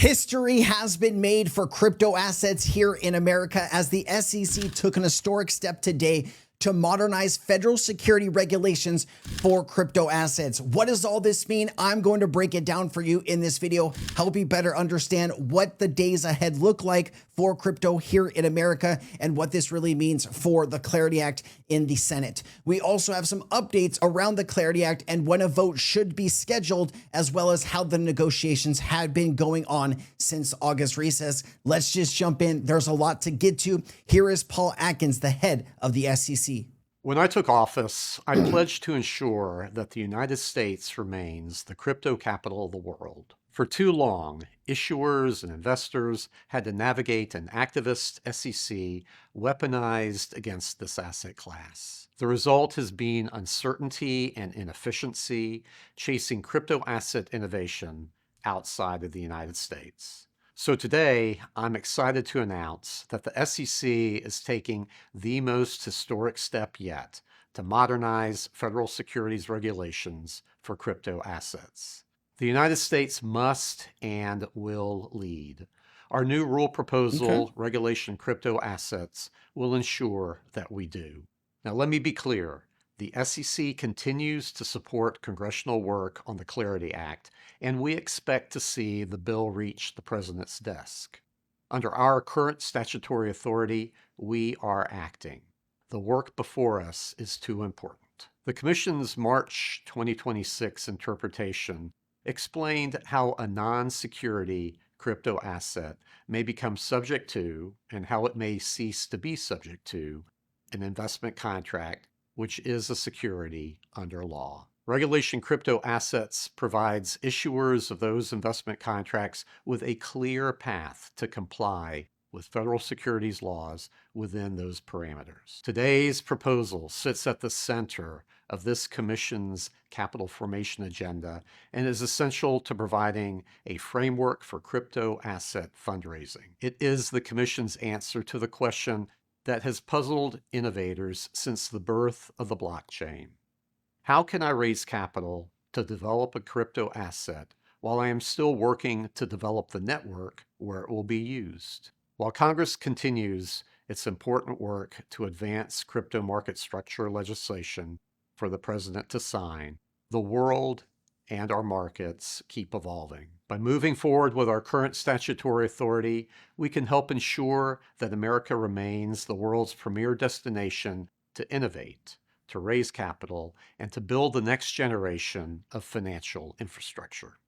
History has been made for crypto assets here in America as the SEC took an historic step today to modernize federal security regulations for crypto assets. What does all this mean? I'm going to break it down for you in this video, help you better understand what the days ahead look like for crypto here in America and what this really means for the Clarity Act in the Senate. We also have some updates around the Clarity Act and when a vote should be scheduled, as well as how the negotiations had been going on since August recess. Let's just jump in. There's a lot to get to. Here is Paul Atkins, the head of the SEC. When I took office, I pledged to ensure that the United States remains the crypto capital of the world. For too long, issuers and investors had to navigate an activist SEC weaponized against this asset class. The result has been uncertainty and inefficiency, chasing crypto asset innovation outside of the United States. So today, I'm excited to announce that the SEC is taking the most historic step yet to modernize federal securities regulations for crypto assets. The United States must and will lead. Our new rule proposal, Regulation Crypto Assets, will ensure that we do. Now, let me be clear. The SEC continues to support congressional work on the Clarity Act, and we expect to see the bill reach the president's desk. Under our current statutory authority, we are acting. The work before us is too important. The Commission's March 2026 interpretation explained how a non-security crypto asset may become subject to, and how it may cease to be subject to, an investment contract, which is a security under law. Regulation Crypto Assets provides issuers of those investment contracts with a clear path to comply with federal securities laws within those parameters. Today's proposal sits at the center of this Commission's capital formation agenda and is essential to providing a framework for crypto asset fundraising. It is the Commission's answer to the question that has puzzled innovators since the birth of the blockchain. How can I raise capital to develop a crypto asset while I am still working to develop the network where it will be used? While Congress continues its important work to advance crypto market structure legislation for the president to sign, the world and our markets keep evolving. By moving forward with our current statutory authority, we can help ensure that America remains the world's premier destination to innovate, to raise capital, and to build the next generation of financial infrastructure.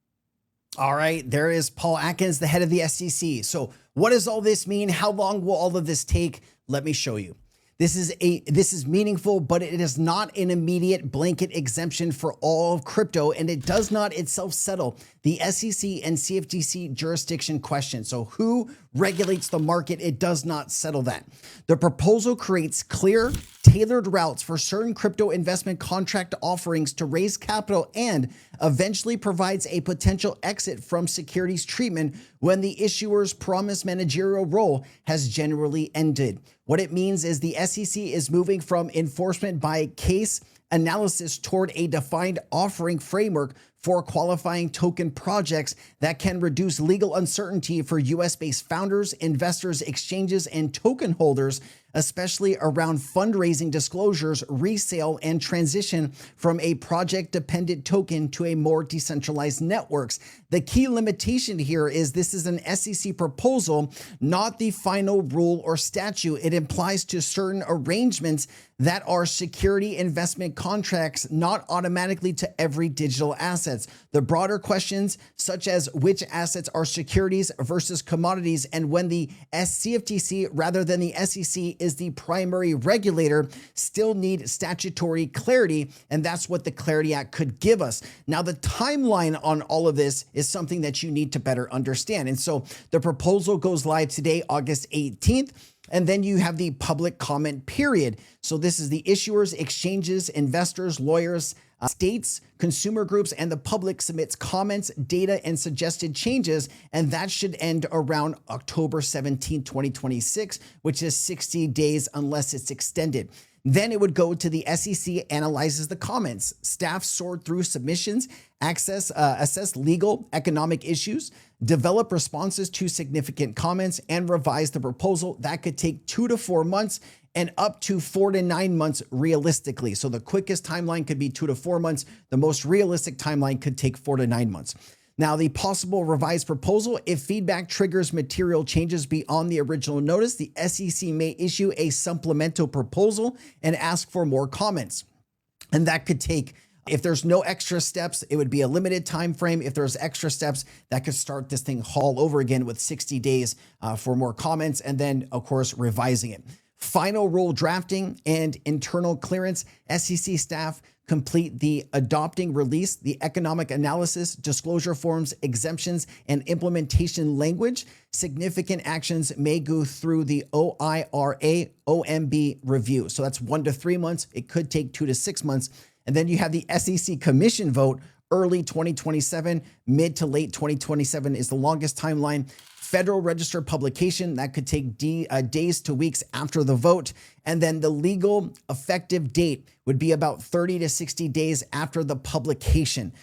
All right, there is Paul Atkins, the head of the SEC. So what does all this mean? How long will all of this take? Let me show you. This is meaningful, but it is not an immediate blanket exemption for all of crypto, and it does not itself settle the SEC and CFTC jurisdiction question. So who regulates the market? It does not settle that. The proposal creates clear, tailored routes for certain crypto investment contract offerings to raise capital and eventually provides a potential exit from securities treatment when the issuer's promised managerial role has generally ended. What it means is the SEC is moving from enforcement by case analysis toward a defined offering framework for qualifying token projects that can reduce legal uncertainty for US-based founders, investors, exchanges, and token holders, especially around fundraising disclosures, resale, and transition from a project-dependent token to a more decentralized networks. The key limitation here is this is an SEC proposal, not the final rule or statute. It applies to certain arrangements that are security investment contracts, not automatically to every digital assets. The broader questions, such as which assets are securities versus commodities, and when the CFTC rather than the SEC is the primary regulator, still need statutory clarity, and that's what the Clarity Act could give us. Now, the timeline on all of this is something that you need to better understand. And so the proposal goes live today, August 18th. And then you have the public comment period. So this is the issuers, exchanges, investors, lawyers, states, consumer groups, and the public submits comments, data, and suggested changes. And that should end around October 17, 2026, which is 60 days unless it's extended. Then it would go to the SEC, analyzes the comments. Staff sort through submissions, assess legal, economic issues, develop responses to significant comments, and revise the proposal. That could take 2 to 4 months and up to 4 to 9 months realistically. So the quickest timeline could be 2 to 4 months. The most realistic timeline could take 4 to 9 months. Now, the possible revised proposal, if feedback triggers material changes beyond the original notice, the SEC may issue a supplemental proposal and ask for more comments. And that could take, if there's no extra steps, it would be a limited time frame. If there's extra steps, that could start this thing all over again with 60 days for more comments, and then, of course, revising it. Final rule drafting and internal clearance. SEC staff complete the adopting release, the economic analysis, disclosure forms, exemptions, and implementation language. Significant actions may go through the OIRA OMB review. So that's 1 to 3 months. It could take 2 to 6 months. And then you have the SEC commission vote, early 2027, mid to late 2027 is the longest timeline. Federal Register publication, that could take days to weeks after the vote. And then the legal effective date would be about 30 to 60 days after the publication.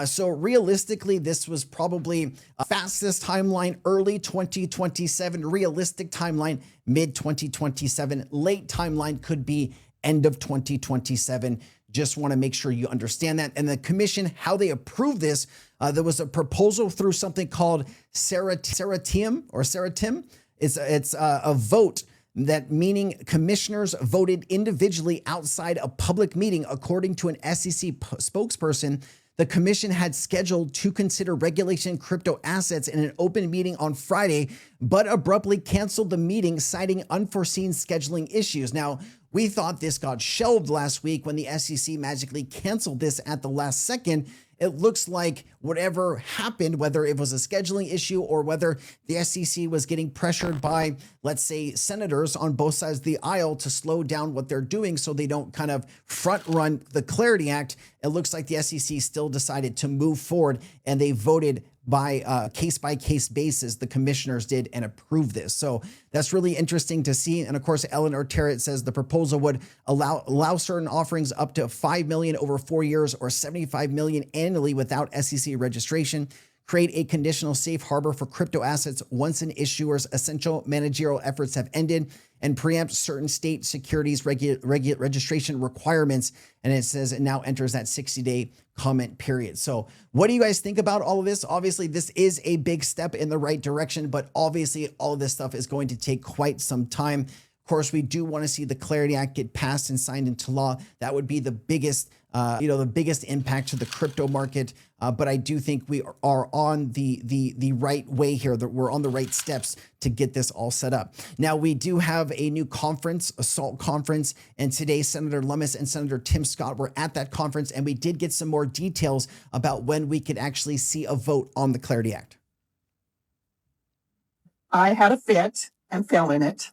So realistically, this was probably fastest timeline, early 2027, realistic timeline, mid 2027, late timeline could be end of 2027. Just want to make sure you understand that. And the commission, how they approve this, there was a proposal through something called Seratim. It's a vote, that meaning commissioners voted individually outside a public meeting. According to an SEC spokesperson, the commission had scheduled to consider regulation crypto assets in an open meeting on Friday, but abruptly canceled the meeting, citing unforeseen scheduling issues. Now, we thought this got shelved last week when the SEC magically canceled this at the last second. It looks like whatever happened, whether it was a scheduling issue or whether the SEC was getting pressured by, let's say, senators on both sides of the aisle to slow down what they're doing so they don't kind of front run the Clarity Act, it looks like the SEC still decided to move forward, and they voted by case-by-case basis. The commissioners did and approved this. So that's really interesting to see. And of course, Eleanor Terrett says the proposal would allow certain offerings up to $5 million over 4 years or $75 million annually without SEC registration. Create a conditional safe harbor for crypto assets once an issuer's essential managerial efforts have ended, and preempt certain state securities registration requirements. And it says it now enters that 60-day comment period. So what do you guys think about all of this? Obviously, this is a big step in the right direction, but obviously all of this stuff is going to take quite some time. Of course, we do want to see the Clarity Act get passed and signed into law. That would be the biggest the biggest impact to the crypto market. But I do think we are on the right way here, that we're on the right steps to get this all set up. Now, we do have a new conference, a SALT conference, and today Senator Lummis and Senator Tim Scott were at that conference, and we did get some more details about when we could actually see a vote on the Clarity Act. I had a fit and fell in it.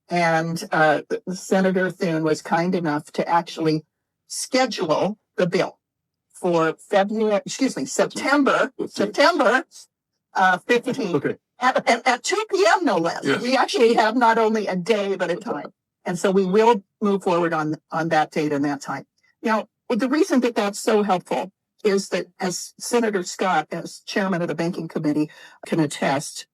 And Senator Thune was kind enough to actually schedule the bill for September 15th. Okay. At 2 p.m. no less. Yes. We actually have not only a day, but a time. And so we will move forward on that date and that time. Now, the reason that that's so helpful is that, as Senator Scott, as chairman of the banking committee, can attest,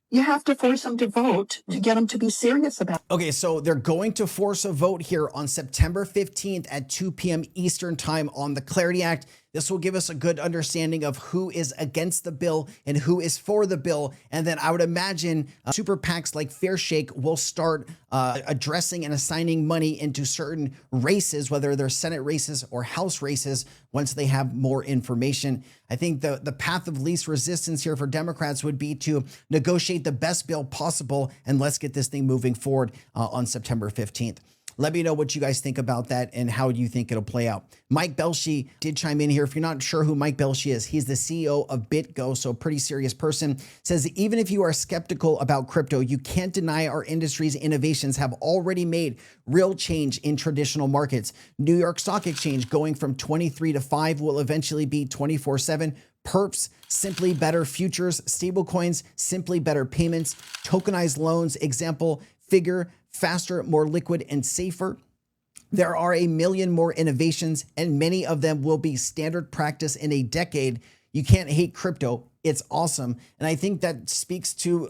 you have to force them to vote to get them to be serious about it. Okay, so they're going to force a vote here on September 15th at 2 p.m. Eastern time on the Clarity Act. This will give us a good understanding of who is against the bill and who is for the bill. And then I would imagine super PACs like Fair Shake will start addressing and assigning money into certain races, whether they're Senate races or House races, once they have more information. I think the path of least resistance here for Democrats would be to negotiate the best bill possible, and let's get this thing moving forward on September 15th. Let me know what you guys think about that and how you think it'll play out. Mike Belshi did chime in here. If you're not sure who Mike Belshi is, he's the CEO of BitGo, so a pretty serious person. Says, even if you are skeptical about crypto, you can't deny our industry's innovations have already made real change in traditional markets. New York Stock Exchange going from 23 to 5 will eventually be 24/7. Perps, simply better futures, stablecoins, simply better payments, tokenized loans, example, Figure, faster, more liquid, and safer. There are a million more innovations, and many of them will be standard practice in a decade. You can't hate crypto. It's awesome. And I think that speaks to,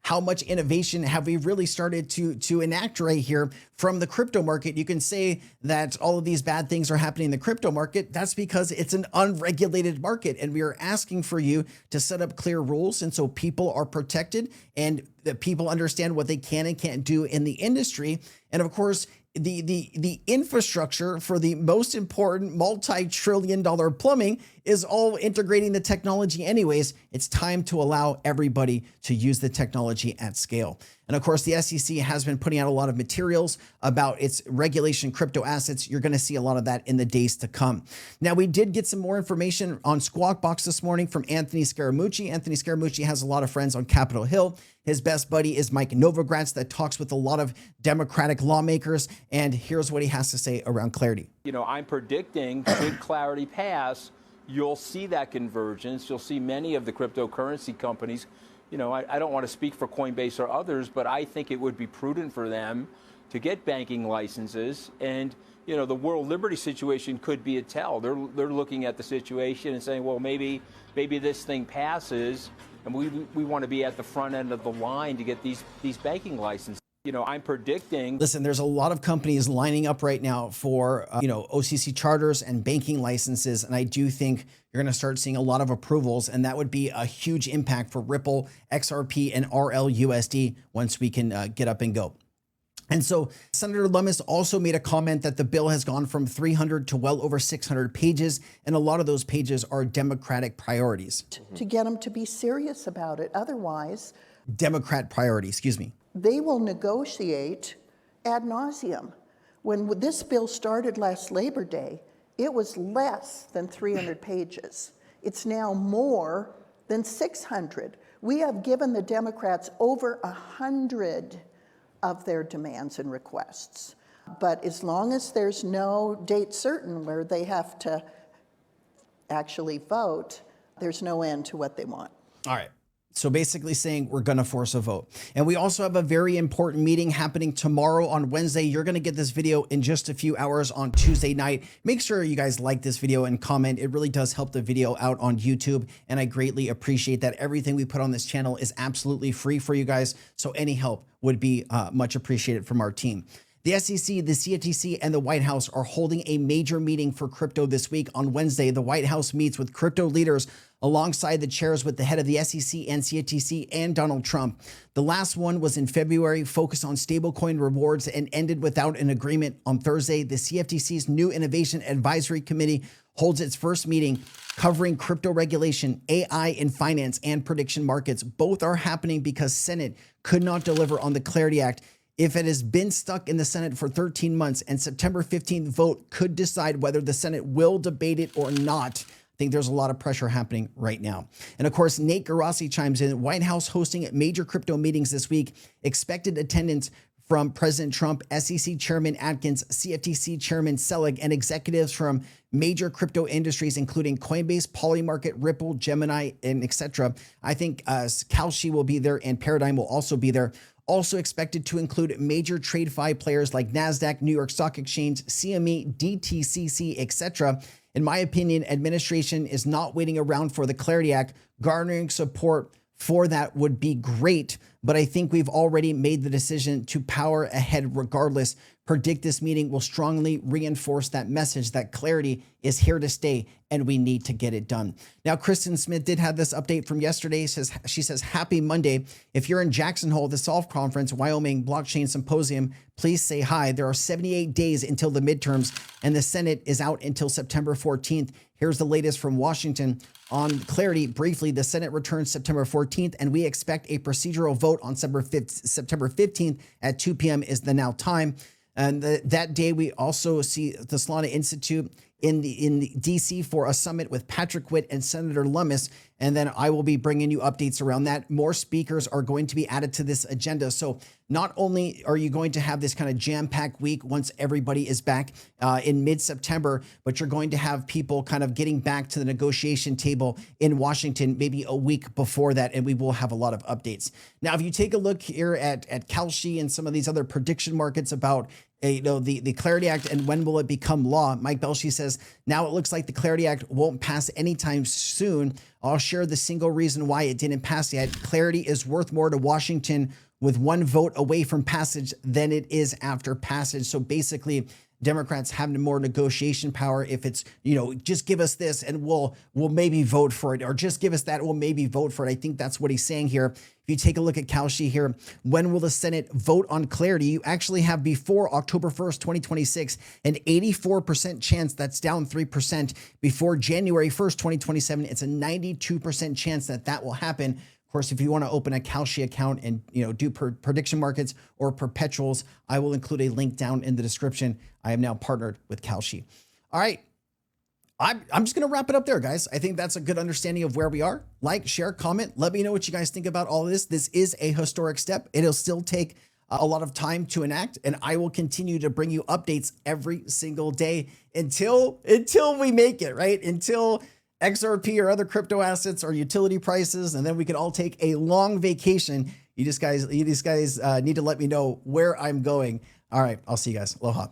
how much innovation have we really started to enact right here from the crypto market. You can say that all of these bad things are happening in the crypto market. That's because it's an unregulated market, and we are asking for you to set up clear rules. And so people are protected and that people understand what they can and can't do in the industry. And of course, the infrastructure for the most important multi-trillion-dollar plumbing is all integrating the technology anyways. It's time to allow everybody to use the technology at scale. And of course, the SEC has been putting out a lot of materials about its regulation crypto assets. You're going to see a lot of that in the days to come. Now, we did get some more information on Squawk Box this morning from Anthony Scaramucci. Anthony Scaramucci has a lot of friends on Capitol Hill. His best buddy is Mike Novogratz that talks with a lot of Democratic lawmakers. And here's what he has to say around clarity. I'm predicting should clarity pass, you'll see that convergence. You'll see many of the cryptocurrency companies. I don't want to speak for Coinbase or others, but I think it would be prudent for them to get banking licenses. And, the world liberty situation could be a tell. They're looking at the situation and saying, well, maybe this thing passes. And we want to be at the front end of the line to get these banking licenses. I'm predicting. Listen, there's a lot of companies lining up right now for, OCC charters and banking licenses. And I do think you're going to start seeing a lot of approvals. And that would be a huge impact for Ripple, XRP, and RLUSD once we can get up and go. And so Senator Lummis also made a comment that the bill has gone from 300 to well over 600 pages. And a lot of those pages are Democratic priorities. To get them to be serious about it. Otherwise, Democrat priority, excuse me. They will negotiate ad nauseum. When this bill started last Labor Day, it was less than 300 pages. It's now more than 600. We have given the Democrats over 100 of their demands and requests. But as long as there's no date certain where they have to actually vote, there's no end to what they want. All right. So basically saying we're going to force a vote. And we also have a very important meeting happening tomorrow on Wednesday. You're going to get this video in just a few hours on Tuesday night. Make sure you guys like this video and comment. It really does help the video out on YouTube. And I greatly appreciate that. Everything we put on this channel is absolutely free for you guys. So any help would be much appreciated from our team. The SEC, the CFTC, and the White House are holding a major meeting for crypto this week. On Wednesday, the White House meets with crypto leaders alongside the chairs with the head of the SEC and CFTC and Donald Trump. The last one was in February, focused on stablecoin rewards, and ended without an agreement. On Thursday, the CFTC's new Innovation Advisory Committee holds its first meeting covering crypto regulation, AI in finance, and prediction markets. Both are happening because Senate could not deliver on the Clarity Act. If it has been stuck in the Senate for 13 months and September 15th vote could decide whether the Senate will debate it or not, I think there's a lot of pressure happening right now. And of course, Nate Garassi chimes in, White House hosting major crypto meetings this week, expected attendance from President Trump, SEC Chairman Atkins, CFTC Chairman Selig, and executives from major crypto industries, including Coinbase, Polymarket, Ripple, Gemini, and etc. I think Kalshi will be there and Paradigm will also be there. Also expected to include major TradeFi players like Nasdaq, New York Stock Exchange, CME, DTCC, etc. In my opinion, administration is not waiting around for the Clarity Act. Garnering support for that would be great, but I think we've already made the decision to power ahead regardless. Predict this meeting will strongly reinforce that message that clarity is here to stay and we need to get it done. Now, Kristen Smith did have this update from yesterday. She says, happy Monday. If you're in Jackson Hole, the Solve Conference, Wyoming Blockchain Symposium, please say hi. There are 78 days until the midterms and the Senate is out until September 14th. Here's the latest from Washington on clarity. Briefly, the Senate returns September 14th and we expect a procedural vote on September 15th at 2 p.m. is the now time. And that day, we also see the Solana Institute in the DC for a summit with Patrick Witt and Senator Lummis. And then I will be bringing you updates around that. More speakers are going to be added to this agenda. So not only are you going to have this kind of jam-packed week once everybody is back in mid-September, but you're going to have people kind of getting back to the negotiation table in Washington maybe a week before that, and we will have a lot of updates. Now, if you take a look here at Kalshi and some of these other prediction markets about the Clarity Act and when will it become law, Mike Belshi says, now it looks like the Clarity Act won't pass anytime soon. I'll share the single reason why it didn't pass yet. Clarity is worth more to Washington with one vote away from passage than it is after passage. So basically, Democrats have more negotiation power if it's, just give us this and we'll maybe vote for it, or just give us that, we'll maybe vote for it. I think that's what he's saying here. If you take a look at Kalshi here, when will the Senate vote on clarity? You actually have before October 1st, 2026, an 84% chance, that's down 3%. Before January 1st, 2027, it's a 92% chance that will happen. Of course, if you want to open a Kalshi account and do prediction markets or perpetuals, I will include a link down in the description. I am now partnered with Kalshi. All right. I'm just going to wrap it up there, guys. I think that's a good understanding of where we are. Like, share, comment. Let me know what you guys think about all of this. This is a historic step. It'll still take a lot of time to enact, and I will continue to bring you updates every single day until we make it, right? Until XRP or other crypto assets or utility prices, and then we can all take a long vacation. You guys need to let me know where I'm going. All right, I'll see you guys. Aloha.